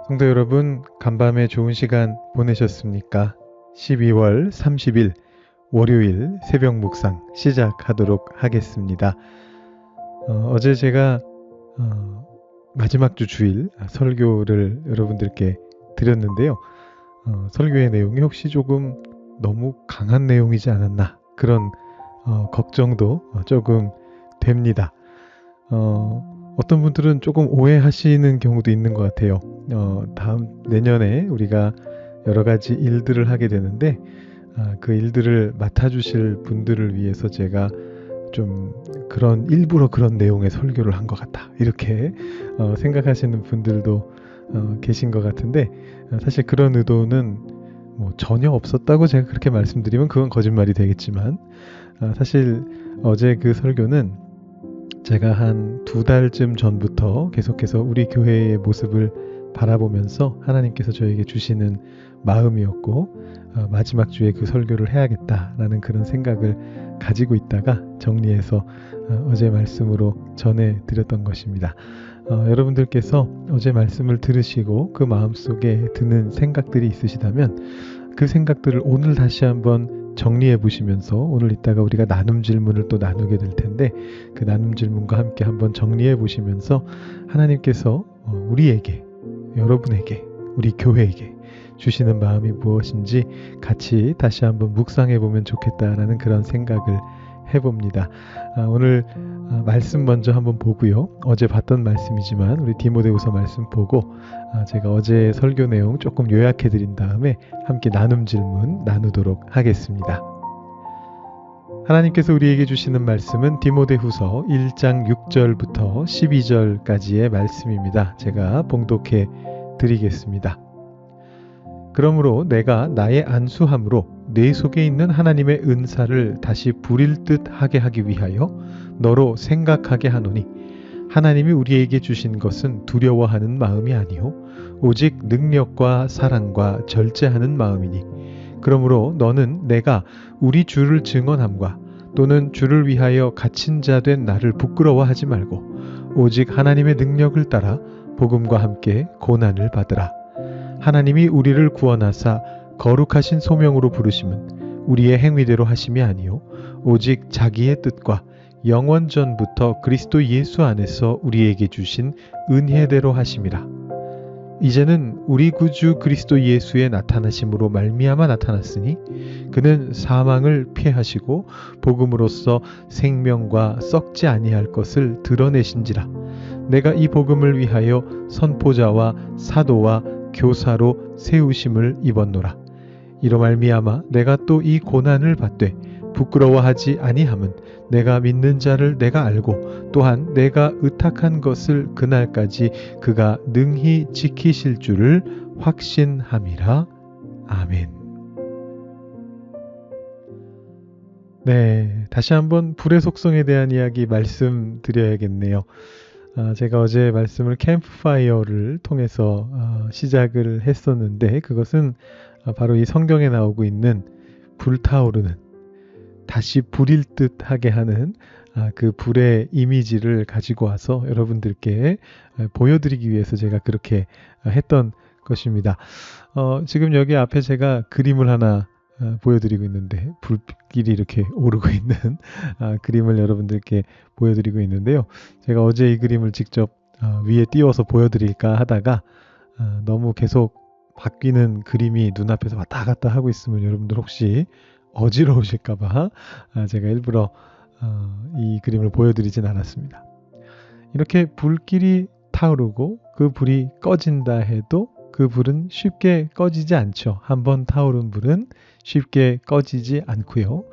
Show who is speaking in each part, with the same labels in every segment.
Speaker 1: 성도 여러분, 간밤에 좋은 시간 보내셨습니까? 12월 30일 월요일 새벽 묵상 시작하도록 하겠습니다. 어제 제가 마지막 주 주일 설교를 여러분들께 드렸는데요. 설교의 내용이 혹시 조금 너무 강한 내용이지 않았나 그런 걱정도 조금 됩니다. 어떤 분들은 조금 오해하시는 경우도 있는 것 같아요. 다음 내년에 우리가 여러 가지 일들을 하게 되는데 그 일들을 맡아주실 분들을 위해서 제가 좀 일부러 그런 내용의 설교를 한 것 같다 이렇게 생각하시는 분들도 계신 것 같은데 사실 그런 의도는 전혀 없었다고 제가 그렇게 말씀드리면 그건 거짓말이 되겠지만 사실 어제 그 설교는 제가 한 2달쯤 전부터 계속해서 우리 교회의 모습을 바라보면서 하나님께서 저에게 주시는 마음이었고 마지막 주에 그 설교를 해야겠다라는 그런 생각을 가지고 있다가 정리해서 어제 말씀으로 전해드렸던 것입니다. 여러분들께서 어제 말씀을 들으시고 그 마음속에 드는 생각들이 있으시다면 그 생각들을 오늘 다시 한번 정리해 보시면서 오늘 이따가 우리가 나눔 질문을 또 나누게 될 텐데 그 나눔 질문과 함께 한번 정리해 보시면서 하나님께서 우리에게, 여러분에게, 우리 교회에게 주시는 마음이 무엇인지 같이 다시 한번 묵상해 보면 좋겠다라는 그런 생각을 해봅니다. 오늘 말씀 먼저 한번 보고요. 어제 봤던 말씀이지만 우리 디모데후서 말씀 보고 제가 어제 설교 내용 조금 요약해 드린 다음에 함께 나눔 질문 나누도록 하겠습니다. 하나님께서 우리에게 주시는 말씀은 디모데후서 1장 6절부터 12절까지의 말씀입니다. 제가 봉독해 드리겠습니다. 그러므로 내가 나의 안수함으로 내 속에 있는 하나님의 은사를 다시 부릴 듯 하게 하기 위하여 너로 생각하게 하노니 하나님이 우리에게 주신 것은 두려워하는 마음이 아니요 오직 능력과 사랑과 절제하는 마음이니 그러므로 너는 내가 우리 주를 증언함과 또는 주를 위하여 갇힌 자 된 나를 부끄러워하지 말고 오직 하나님의 능력을 따라 복음과 함께 고난을 받으라. 하나님이 우리를 구원하사 거룩하신 소명으로 부르심은 우리의 행위대로 하심이 아니요 오직 자기의 뜻과 영원 전부터 그리스도 예수 안에서 우리에게 주신 은혜대로 하심이라. 이제는 우리 구주 그리스도 예수의 나타나심으로 말미암아 나타났으니 그는 사망을 피하시고 복음으로써 생명과 썩지 아니할 것을 드러내신지라. 내가 이 복음을 위하여 선포자와 사도와 교사로 세우심을 입었노라. 이로 말미암아 내가 또 이 고난을 받되 부끄러워하지 아니함은 내가 믿는 자를 내가 알고 또한 내가 의탁한 것을 그날까지 그가 능히 지키실 줄을 확신함이라. 아멘. 네, 다시 한번 불의 속성에 대한 이야기 말씀드려야겠네요. 제가 어제 말씀을 캠프파이어를 통해서 시작을 했었는데 그것은 바로 이 성경에 나오고 있는 불타오르는 다시 불일 듯 하게 하는 그 불의 이미지를 가지고 와서 여러분들께 보여드리기 위해서 제가 그렇게 했던 것입니다. 지금 여기 앞에 제가 그림을 하나 보여드리고 있는데 불길이 이렇게 오르고 있는 그림을 여러분들께 보여드리고 있는데요. 제가 어제 이 그림을 직접 위에 띄워서 보여드릴까 하다가 너무 계속 바뀌는 그림이 눈앞에서 왔다 갔다 하고 있으면 여러분들 혹시 어지러우실까봐 제가 일부러 이 그림을 보여드리진 않았습니다. 이렇게 불길이 타오르고 그 불이 꺼진다 해도 그 불은 쉽게 꺼지지 않죠. 한번 타오른 불은 쉽게 꺼지지 않고요.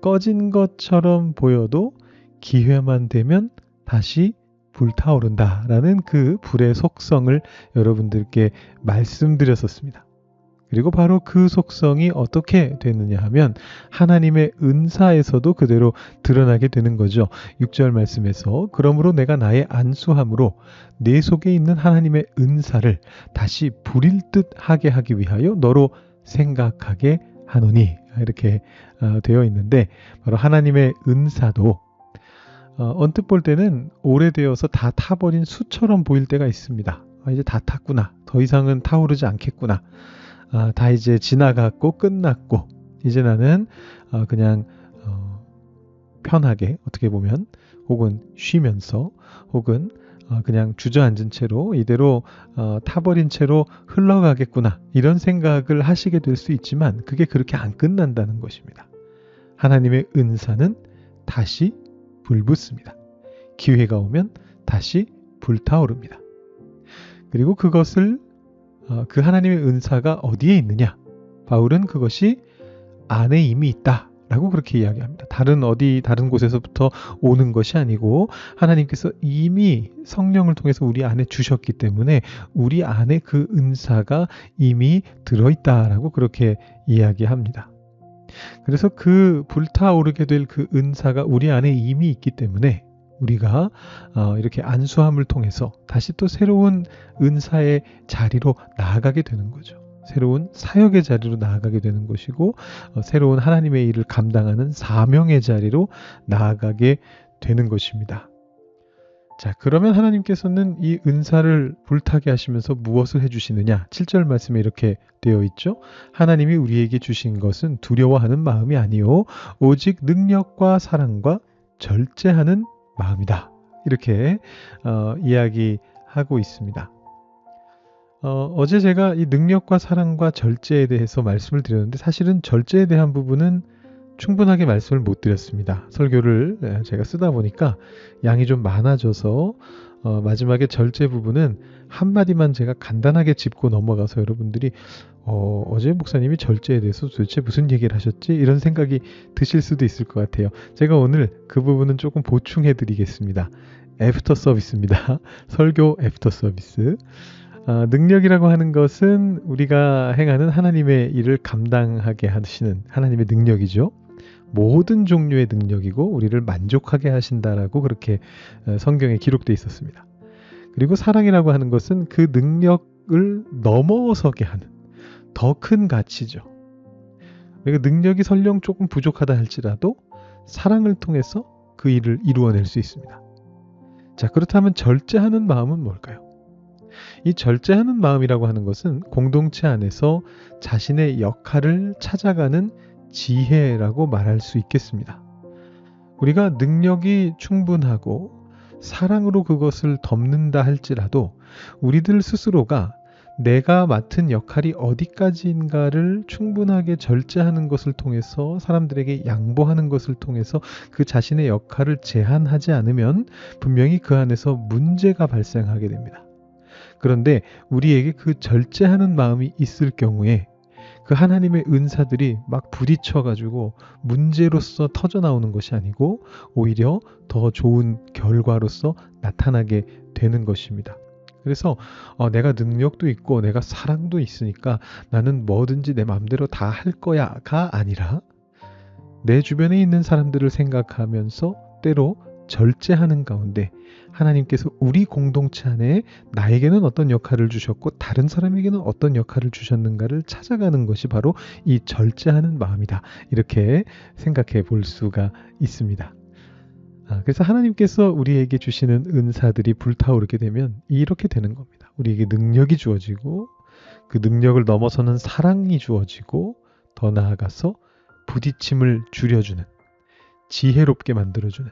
Speaker 1: 꺼진 것처럼 보여도 기회만 되면 다시 불타오른다라는 그 불의 속성을 여러분들께 말씀드렸었습니다. 그리고 바로 그 속성이 어떻게 되느냐 하면 하나님의 은사에서도 그대로 드러나게 되는 거죠. 6절 말씀에서 그러므로 내가 나의 안수함으로 내 속에 있는 하나님의 은사를 다시 부릴 듯 하게 하기 위하여 너로 생각하게 하노니 이렇게 되어 있는데 바로 하나님의 은사도 언뜻 볼 때는 오래되어서 다 타버린 수처럼 보일 때가 있습니다. 이제 다 탔구나. 더 이상은 타오르지 않겠구나. 다 이제 지나갔고 끝났고 이제 나는 그냥 편하게 어떻게 보면 혹은 쉬면서 혹은 그냥 주저앉은 채로 이대로 타버린 채로 흘러가겠구나 이런 생각을 하시게 될 수 있지만 그게 그렇게 안 끝난다는 것입니다. 하나님의 은사는 다시 불붙습니다. 기회가 오면 다시 불타오릅니다. 그리고 그것을 그 하나님의 은사가 어디에 있느냐? 바울은 그것이 안에 이미 있다 라고 그렇게 이야기합니다. 다른 곳에서부터 오는 것이 아니고 하나님께서 이미 성령을 통해서 우리 안에 주셨기 때문에 우리 안에 그 은사가 이미 들어있다라고 그렇게 이야기합니다. 그래서 그 불타오르게 될 그 은사가 우리 안에 이미 있기 때문에 우리가 이렇게 안수함을 통해서 다시 또 새로운 은사의 자리로 나아가게 되는 거죠. 새로운 사역의 자리로 나아가게 되는 것이고 새로운 하나님의 일을 감당하는 사명의 자리로 나아가게 되는 것입니다. 자, 그러면 하나님께서는 이 은사를 불타게 하시면서 무엇을 해주시느냐? 7절 말씀에 이렇게 되어 있죠. 하나님이 우리에게 주신 것은 두려워하는 마음이 아니요 오직 능력과 사랑과 절제하는 마음이다. 이렇게 이야기하고 있습니다. 어제 제가 이 능력과 사랑과 절제에 대해서 말씀을 드렸는데 사실은 절제에 대한 부분은 충분하게 말씀을 못 드렸습니다. 설교를 제가 쓰다 보니까 양이 좀 많아져서 마지막에 절제 부분은 한마디만 제가 간단하게 짚고 넘어가서 여러분들이 어제 목사님이 절제에 대해서 도대체 무슨 얘기를 하셨지? 이런 생각이 드실 수도 있을 것 같아요. 제가 오늘 그 부분은 조금 보충해 드리겠습니다. 애프터 서비스입니다. 설교 애프터 서비스. 능력이라고 하는 것은 우리가 행하는 하나님의 일을 감당하게 하시는 하나님의 능력이죠. 모든 종류의 능력이고 우리를 만족하게 하신다라고 그렇게 성경에 기록되어 있었습니다. 그리고 사랑이라고 하는 것은 그 능력을 넘어서게 하는 더 큰 가치죠. 그러니까 능력이 설령 조금 부족하다 할지라도 사랑을 통해서 그 일을 이루어낼 수 있습니다. 자, 그렇다면 절제하는 마음은 뭘까요? 이 절제하는 마음이라고 하는 것은 공동체 안에서 자신의 역할을 찾아가는 지혜라고 말할 수 있겠습니다. 우리가 능력이 충분하고 사랑으로 그것을 덮는다 할지라도 우리들 스스로가 내가 맡은 역할이 어디까지인가를 충분하게 절제하는 것을 통해서 사람들에게 양보하는 것을 통해서 그 자신의 역할을 제한하지 않으면 분명히 그 안에서 문제가 발생하게 됩니다. 그런데 우리에게 그 절제하는 마음이 있을 경우에 그 하나님의 은사들이 막 부딪혀가지고 문제로서 터져나오는 것이 아니고 오히려 더 좋은 결과로서 나타나게 되는 것입니다. 그래서 내가 능력도 있고 내가 사랑도 있으니까 나는 뭐든지 내 마음대로 다 할 거야가 아니라 내 주변에 있는 사람들을 생각하면서 때로 절제하는 가운데 하나님께서 우리 공동체 안에 나에게는 어떤 역할을 주셨고 다른 사람에게는 어떤 역할을 주셨는가를 찾아가는 것이 바로 이 절제하는 마음이다. 이렇게 생각해 볼 수가 있습니다. 그래서 하나님께서 우리에게 주시는 은사들이 불타오르게 되면 이렇게 되는 겁니다. 우리에게 능력이 주어지고 그 능력을 넘어서는 사랑이 주어지고 더 나아가서 부딪힘을 줄여주는 지혜롭게 만들어주는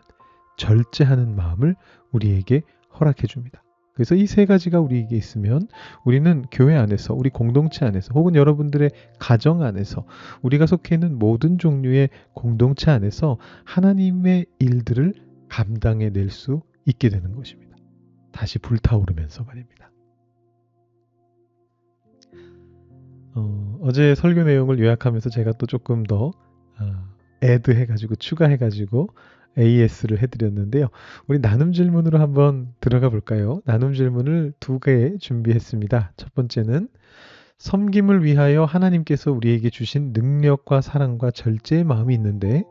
Speaker 1: 절제하는 마음을 우리에게 허락해 줍니다. 그래서 이 세 가지가 우리에게 있으면 우리는 교회 안에서 우리 공동체 안에서 혹은 여러분들의 가정 안에서 우리가 속해 있는 모든 종류의 공동체 안에서 하나님의 일들을 감당해 낼 수 있게 되는 것입니다. 다시 불타오르면서 말입니다. 어제 설교 내용을 요약하면서 제가 또 조금 더 애드해가지고 추가해가지고 AS를 해드렸는데요. 우리 나눔 질문으로 한번 들어가 볼까요? 나눔 질문을 2개 준비했습니다. 첫 번째는 섬김을 위하여 하나님께서 우리에게 주신 능력과 사랑과 절제의 마음이 있는데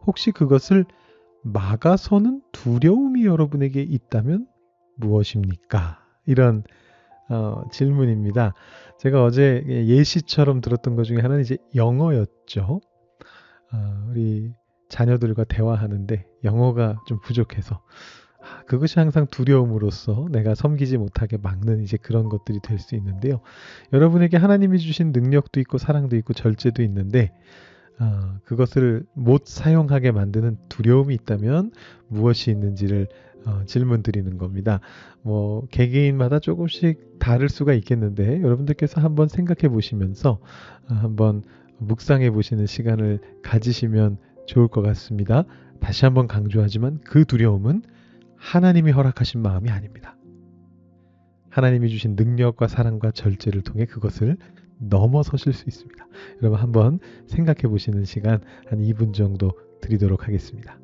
Speaker 1: 혹시 그것을 막아서는 두려움이 여러분에게 있다면 무엇입니까? 이런 질문입니다. 제가 어제 예시처럼 들었던 것 중에 하나는 이제 영어였죠. 우리 자녀들과 대화하는데 영어가 좀 부족해서 그것이 항상 두려움으로써 내가 섬기지 못하게 막는 이제 그런 것들이 될 수 있는데요. 여러분에게 하나님이 주신 능력도 있고 사랑도 있고 절제도 있는데 그것을 못 사용하게 만드는 두려움이 있다면 무엇이 있는지를 질문 드리는 겁니다. 뭐 개개인마다 조금씩 다를 수가 있겠는데 여러분들께서 한번 생각해 보시면서 한번 묵상해 보시는 시간을 가지시면 좋을 것 같습니다. 다시 한번 강조하지만 그 두려움은 하나님이 허락하신 마음이 아닙니다. 하나님이 주신 능력과 사랑과 절제를 통해 그것을 넘어서실 수 있습니다. 여러분 한번 생각해 보시는 시간 한 2분 정도 드리도록 하겠습니다.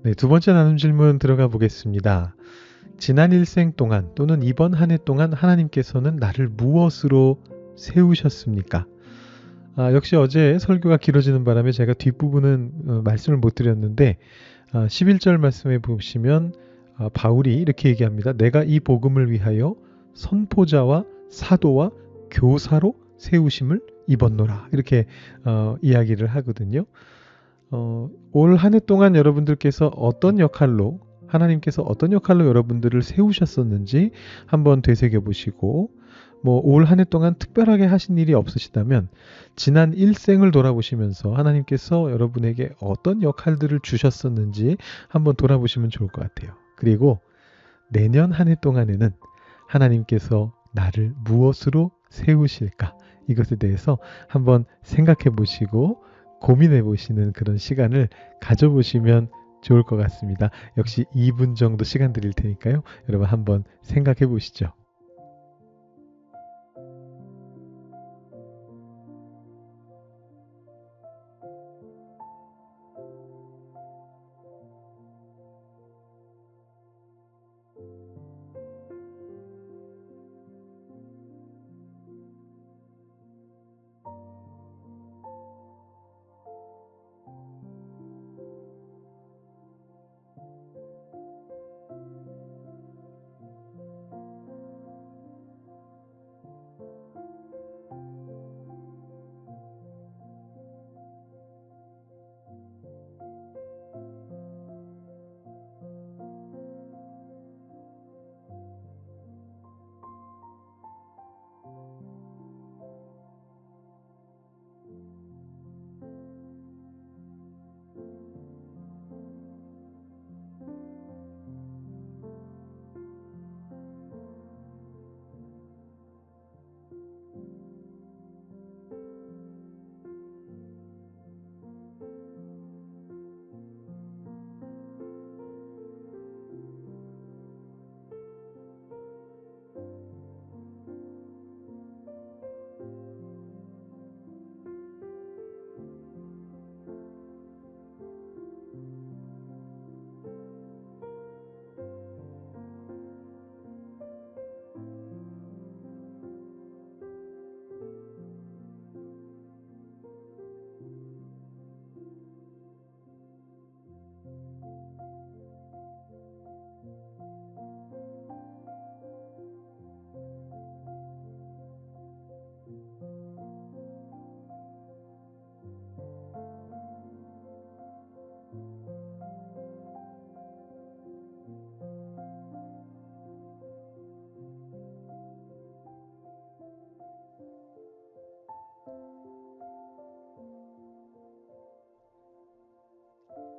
Speaker 1: 네, 두 번째 나눔 질문 들어가 보겠습니다. 지난 일생 동안 또는 이번 한 해 동안 하나님께서는 나를 무엇으로 세우셨습니까? 역시 어제 설교가 길어지는 바람에 제가 뒷부분은 말씀을 못 드렸는데 11절 말씀에 보시면 바울이 이렇게 얘기합니다. 내가 이 복음을 위하여 선포자와 사도와 교사로 세우심을 입었노라. 이렇게 이야기를 하거든요. 올 한 해 동안 여러분들께서 어떤 역할로 하나님께서 어떤 역할로 여러분들을 세우셨었는지 한번 되새겨 보시고 뭐 올 한 해 동안 특별하게 하신 일이 없으시다면 지난 일생을 돌아보시면서 하나님께서 여러분에게 어떤 역할들을 주셨었는지 한번 돌아보시면 좋을 것 같아요. 그리고 내년 한 해 동안에는 하나님께서 나를 무엇으로 세우실까? 이것에 대해서 한번 생각해 보시고 고민해 보시는 그런 시간을 가져보시면 좋을 것 같습니다. 역시 2분 정도 시간 드릴 테니까요. 여러분 한번 생각해 보시죠.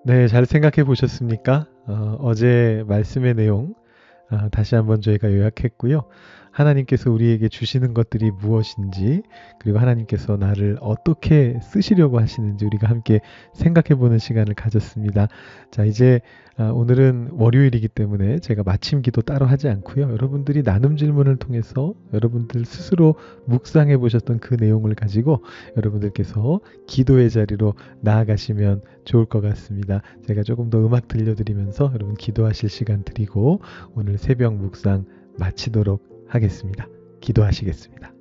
Speaker 1: 네, 잘 생각해 보셨습니까? 어제 말씀의 내용 다시 한번 저희가 요약했고요. 하나님께서 우리에게 주시는 것들이 무엇인지, 그리고 하나님께서 나를 어떻게 쓰시려고 하시는지 우리가 함께 생각해 보는 시간을 가졌습니다. 자, 이제 오늘은 월요일이기 때문에 제가 마침 기도 따로 하지 않고요. 여러분들이 나눔 질문을 통해서 여러분들 스스로 묵상해 보셨던 그 내용을 가지고 여러분들께서 기도의 자리로 나아가시면 좋을 것 같습니다. 제가 조금 더 음악 들려드리면서 여러분 기도하실 시간 드리고 오늘 새벽 묵상 마치도록 하겠습니다. 기도하시겠습니다.